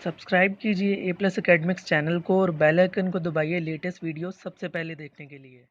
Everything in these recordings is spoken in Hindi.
सब्सक्राइब कीजिए ए प्लस एकेडमिक्स चैनल को और बेल आइकन को दबाइए लेटेस्ट वीडियो सबसे पहले देखने के लिए।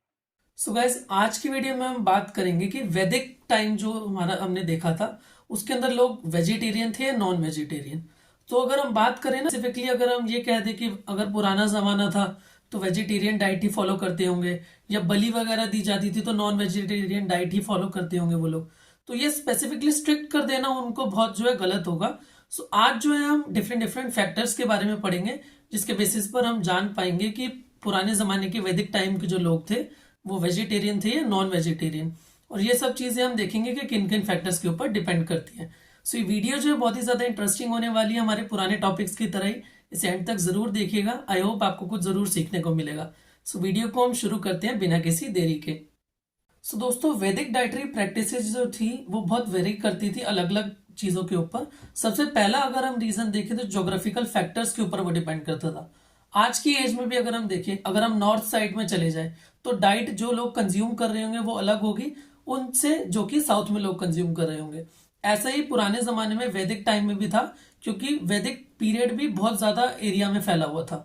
सो गाइस, आज की वीडियो में हम बात करेंगे कि वैदिक टाइम जो हमारा हमने देखा था उसके अंदर लोग वेजिटेरियन थे या नॉन वेजिटेरियन। तो अगर हम बात करें ना स्पेसिफिकली, अगर हम ये कह दें कि अगर पुराना जमाना था तो वेजिटेरियन डाइट ही फॉलो करते होंगे, या बलि वगैरह दी जाती थी तो नॉन वेजिटेरियन डाइट ही फॉलो करते होंगे वो लोग। तो ये स्पेसिफिकली स्ट्रिक्ट कर देना उनको बहुत जो है गलत होगा। सो आज जो है हम डिफरेंट डिफरेंट फैक्टर्स के बारे में पढ़ेंगे, जिसके बेसिस पर हम जान पाएंगे कि पुराने जमाने के वैदिक टाइम के जो लोग थे वो वेजिटेरियन थे या नॉन वेजिटेरियन। और ये सब चीजें हम देखेंगे कि किन किन फैक्टर्स के ऊपर डिपेंड करती है। सो ये वीडियो जो है बहुत ही ज्यादा इंटरेस्टिंग होने वाली है, हमारे पुराने टॉपिक्स की तरह ही। इसे एंड तक जरूर देखिएगा, आई होप आपको कुछ जरूर सीखने को मिलेगा। सो वीडियो को हम शुरू करते हैं बिना किसी देरी के। सो दोस्तों, वैदिक डाइटरी प्रैक्टिसेस जो थी वो बहुत वेरी करती थी अलग अलग चीजों के ऊपर। सबसे पहला अगर हम रीजन देखें तो जोग्राफिकल फैक्टर्स के ऊपर वो डिपेंड करता था। आज की एज में भी अगर हम देखें, अगर हम नॉर्थ साइड में चले जाए तो डाइट जो लोग कंज्यूम कर रहे होंगे वो अलग होगी उनसे जो कि साउथ में लोग कंज्यूम कर रहे होंगे। ऐसा ही पुराने जमाने में वैदिक टाइम में भी था, क्योंकि वैदिक पीरियड भी बहुत ज्यादा एरिया में फैला हुआ था।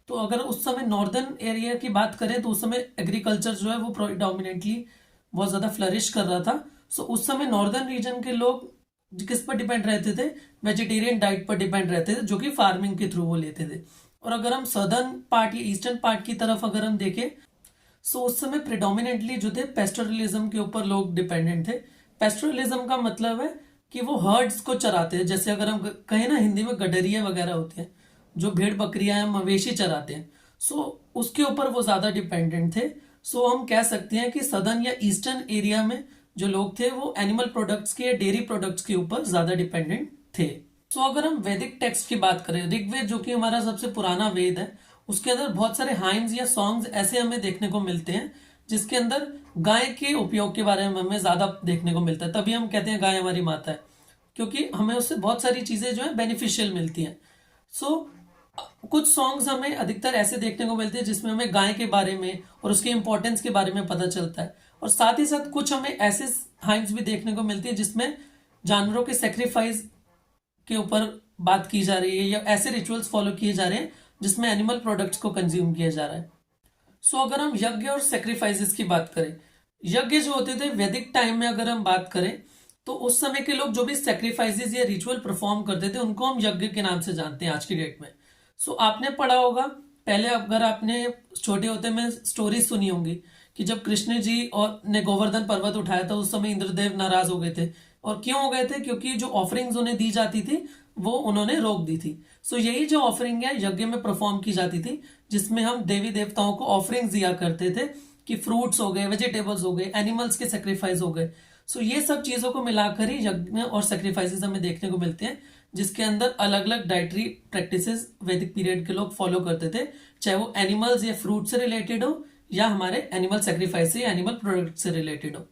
तो अगर उस समय नॉर्दर्न एरिया की बात करें तो उस समय एग्रीकल्चर जो है वो प्रोडोमिनेटली बहुत ज्यादा फ्लरिश कर रहा था। सो उस समय नॉर्दर्न रीजन के लोग किस पर डिपेंड रहते थे? वेजिटेरियन डाइट पर डिपेंड रहते थे, जो कि फार्मिंग के थ्रू वो लेते थे। और अगर हम सदर्न पार्ट या ईस्टर्न पार्ट की तरफ अगर हम देखें, सो उस समय प्रिडोमिनेटली जो थे पेस्टोरलिज्म के ऊपर लोग डिपेंडेंट थे। पेस्टोरलिज्म का मतलब है कि वो हर्ड्स को चराते हैं। जैसे अगर हम कहें ना, हिंदी में गडरिया वगैरह होते हैं जो भेड़ बकरियां या मवेशी चराते हैं। सो उसके ऊपर वो ज्यादा डिपेंडेंट थे। सो हम कह सकते हैं कि सदर्न या ईस्टर्न एरिया में जो लोग थे वो एनिमल प्रोडक्ट्स के या डेयरी प्रोडक्ट्स के ऊपर ज्यादा डिपेंडेंट थे। सो अगर हम वैदिक टेक्स्ट की बात करें, ऋग्वेद जो कि हमारा सबसे पुराना वेद है, उसके अंदर बहुत सारे हाइम्स या सॉन्ग्स ऐसे हमें देखने को मिलते हैं जिसके अंदर गाय के उपयोग के बारे में हमें ज्यादा देखने को मिलता है। तभी हम कहते हैं गाय हमारी माता है, क्योंकि हमें उससे बहुत सारी चीजें जो है बेनिफिशियल मिलती हैं। सो कुछ सॉन्ग्स हमें अधिकतर ऐसे देखने को मिलते हैं जिसमें हमें गाय के बारे में और उसके इंपॉर्टेंस के बारे में पता चलता है। और साथ ही साथ कुछ हमें ऐसे हाइम्स भी देखने को मिलती है जिसमें जानवरों के सेक्रीफाइस के ऊपर बात की जा रही है, या ऐसे रिचुअल्स फॉलो किए जा रहे हैं जिसमें एनिमल प्रोडक्ट्स को कंज्यूम किया जा रहा है। सो अगर हम यज्ञ और सेक्रीफाइसेस की बात करें, यज्ञ जो होते थे वैदिक टाइम में अगर हम बात करें तो उस समय के लोग जो भी सेक्रीफाइसेस या रिचुअल परफॉर्म करते थे उनको हम यज्ञ के नाम से जानते हैं आज की डेट में। सो आपने पढ़ा होगा पहले, अगर आपने छोटे होते में स्टोरी सुनी होंगी कि जब कृष्ण जी और ने गोवर्धन पर्वत उठाया था उस समय इंद्रदेव नाराज हो गए थे। और क्यों हो गए थे? क्योंकि जो ऑफरिंग्स उन्हें दी जाती थी वो उन्होंने रोक दी थी। सो यही जो ऑफरिंग है यज्ञ में परफॉर्म की जाती थी, जिसमें हम देवी देवताओं को ऑफरिंग्स दिया करते थे कि फ्रूट्स हो गए, वेजिटेबल्स हो गए, एनिमल्स के सेक्रीफाइस हो गए। सो ये सब चीजों को मिलाकर ही यज्ञ और सेक्रीफाइसेस हमें देखने को मिलते हैं, जिसके अंदर अलग अलग डाइटरी प्रैक्टिसेस वैदिक पीरियड के लोग फॉलो करते थे, चाहे वो एनिमल्स या फ्रूट से रिलेटेड हो या हमारे एनिमल सेक्रीफाइस से या एनिमल प्रोडक्ट से रिलेटेड हो।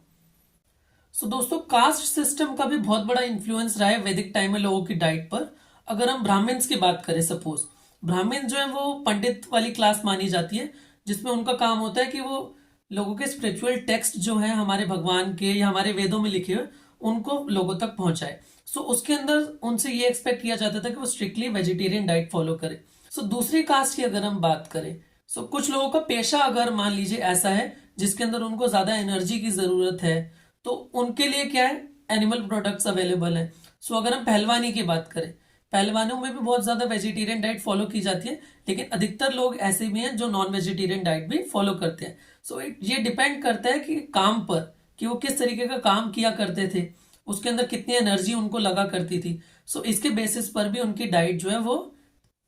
सो दोस्तों, कास्ट सिस्टम का भी बहुत बड़ा इन्फ्लुएंस रहा है वैदिक टाइम में लोगों की डाइट पर। अगर हम ब्राह्मण्स की बात करें, सपोज ब्राह्मण जो है वो पंडित वाली क्लास मानी जाती है, जिसमें उनका काम होता है कि वो लोगों के स्पिरिचुअल टेक्स्ट जो है हमारे भगवान के या हमारे वेदों में लिखे हुए उनको लोगों तक पहुंचाए। सो उसके अंदर उनसे ये एक्सपेक्ट किया जाता था कि वो स्ट्रिक्टली वेजिटेरियन डाइट फॉलो करे। सो दूसरी कास्ट की अगर हम बात करें, सो कुछ लोगों का पेशा अगर मान लीजिए ऐसा है जिसके अंदर उनको ज्यादा एनर्जी की जरूरत है, तो उनके लिए क्या है, एनिमल प्रोडक्ट्स अवेलेबल है। सो अगर हम पहलवानी की बात करें, पहलवानों में भी बहुत ज्यादा वेजिटेरियन डाइट फॉलो की जाती है, लेकिन अधिकतर लोग ऐसे भी हैं जो नॉन वेजिटेरियन डाइट भी फॉलो करते हैं। सो ये डिपेंड करता है कि काम पर, कि वो किस तरीके का काम किया करते थे, उसके अंदर कितनी एनर्जी उनको लगा करती थी। सो इसके बेसिस पर भी उनकी डाइट जो है वो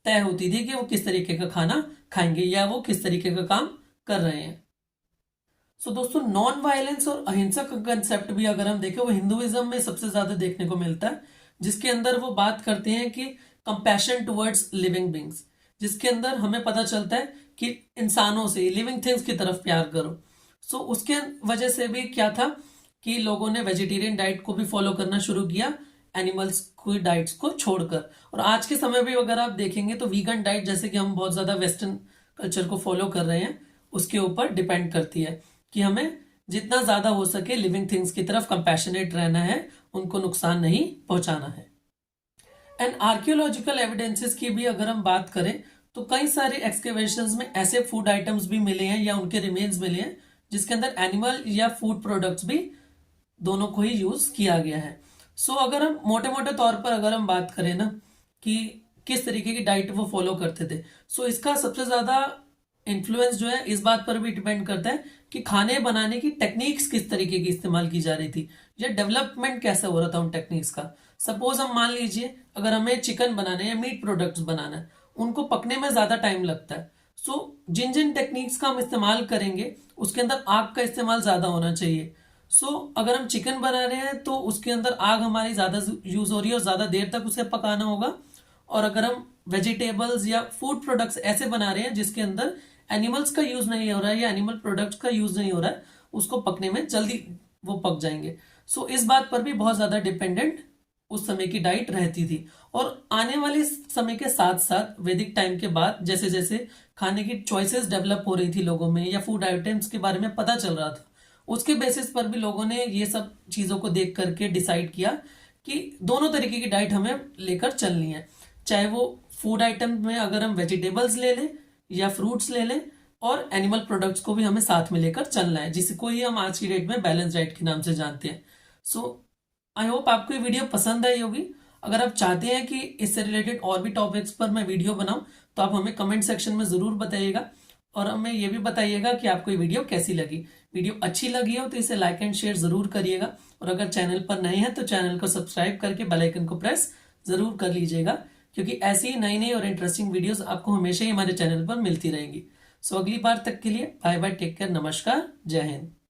तय होती थी कि वो किस तरीके का खाना खाएंगे या वो किस तरीके का काम कर रहे हैं। सो दोस्तों, नॉन वायलेंस और अहिंसा का कंसेप्ट भी अगर हम देखें वो हिंदुइज्म में सबसे ज्यादा देखने को मिलता है, जिसके अंदर वो बात करते हैं कि कंपैशन टुवर्ड्स लिविंग बींग्स, जिसके अंदर हमें पता चलता है कि इंसानों से, लिविंग थिंग्स की तरफ प्यार करो। सो उसके वजह से भी क्या था कि लोगों ने वेजिटेरियन डाइट को भी फॉलो करना शुरू किया एनिमल्स की डाइट्स को छोड़कर। और आज के समय भी अगर आप देखेंगे तो वीगन डाइट, जैसे कि हम बहुत ज्यादा वेस्टर्न कल्चर को फॉलो कर रहे हैं, उसके ऊपर डिपेंड करती है कि हमें जितना ज्यादा हो सके लिविंग थिंग्स की तरफ कंपैशनेट रहना है, उनको नुकसान नहीं पहुंचाना है। एंड आर्कियोलॉजिकल एविडेंसेस की भी अगर हम बात करें तो कई सारे एक्सकेवेशंस में ऐसे फूड आइटम्स भी मिले हैं या उनके रिमेन्स मिले हैं जिसके अंदर एनिमल या फूड प्रोडक्ट्स भी दोनों को ही यूज किया गया है। अगर हम मोटे मोटे तौर पर अगर हम बात करें ना कि किस तरीके की डाइट वो फॉलो करते थे, इसका सबसे ज्यादा इन्फ्लुएंस जो है इस बात पर भी डिपेंड करता है कि खाने बनाने की टेक्निक्स किस तरीके की इस्तेमाल की जा रही थी या डेवलपमेंट कैसा हो रहा था उन टेक्निक्स का। सपोज हम मान लीजिए अगर हमें चिकन बनाना है या मीट प्रोडक्ट्स बनाना है, उनको पकने में ज्यादा टाइम लगता है। जिन जिन टेक्निक्स का हम इस्तेमाल करेंगे उसके अंदर आग का इस्तेमाल ज्यादा होना चाहिए। अगर हम चिकन बना रहे हैं तो उसके अंदर आग हमारी ज्यादा यूज हो रही है और ज्यादा देर तक उसे पकाना होगा। और अगर हम वेजिटेबल्स या फूड प्रोडक्ट्स ऐसे बना रहे हैं जिसके अंदर एनिमल्स का यूज नहीं हो रहा है या एनिमल प्रोडक्ट्स का यूज नहीं हो रहा है, उसको पकने में जल्दी वो पक जाएंगे। इस बात पर भी बहुत ज्यादा डिपेंडेंट उस समय की डाइट रहती थी। और आने वाले समय के साथ साथ वैदिक टाइम के बाद जैसे जैसे खाने की चॉइसेस डेवलप हो रही थी लोगों में या फूड आइटम्स के बारे में पता चल रहा था, उसके बेसिस पर भी लोगों ने ये सब चीजों को देख करके डिसाइड किया कि दोनों तरीके की डाइट हमें लेकर चलनी है। चाहे वो फूड आइटम में अगर हम वेजिटेबल्स ले लें या फ्रूट्स ले लें, और एनिमल प्रोडक्ट्स को भी हमें साथ में लेकर चलना है, जिसको ही हम आज की डेट में बैलेंस डाइट के नाम से जानते हैं। आई होप आपको ये वीडियो पसंद आई होगी। अगर आप चाहते हैं कि इससे रिलेटेड और भी टॉपिक्स पर मैं वीडियो बनाऊं तो आप हमें कमेंट सेक्शन में जरूर बताइएगा और हमें ये भी बताइएगा कि आपको ये वीडियो कैसी लगी। वीडियो अच्छी लगी हो तो इसे लाइक एंड शेयर जरूर करिएगा और अगर चैनल पर नए हैं तो चैनल को सब्सक्राइब करके बेल आइकन को प्रेस जरूर कर लीजिएगा, क्योंकि ऐसी ही नई नई और इंटरेस्टिंग वीडियोस आपको हमेशा ही हमारे चैनल पर मिलती रहेंगी। अगली बार तक के लिए बाय बाय, टेक केयर, नमस्कार, जय हिंद।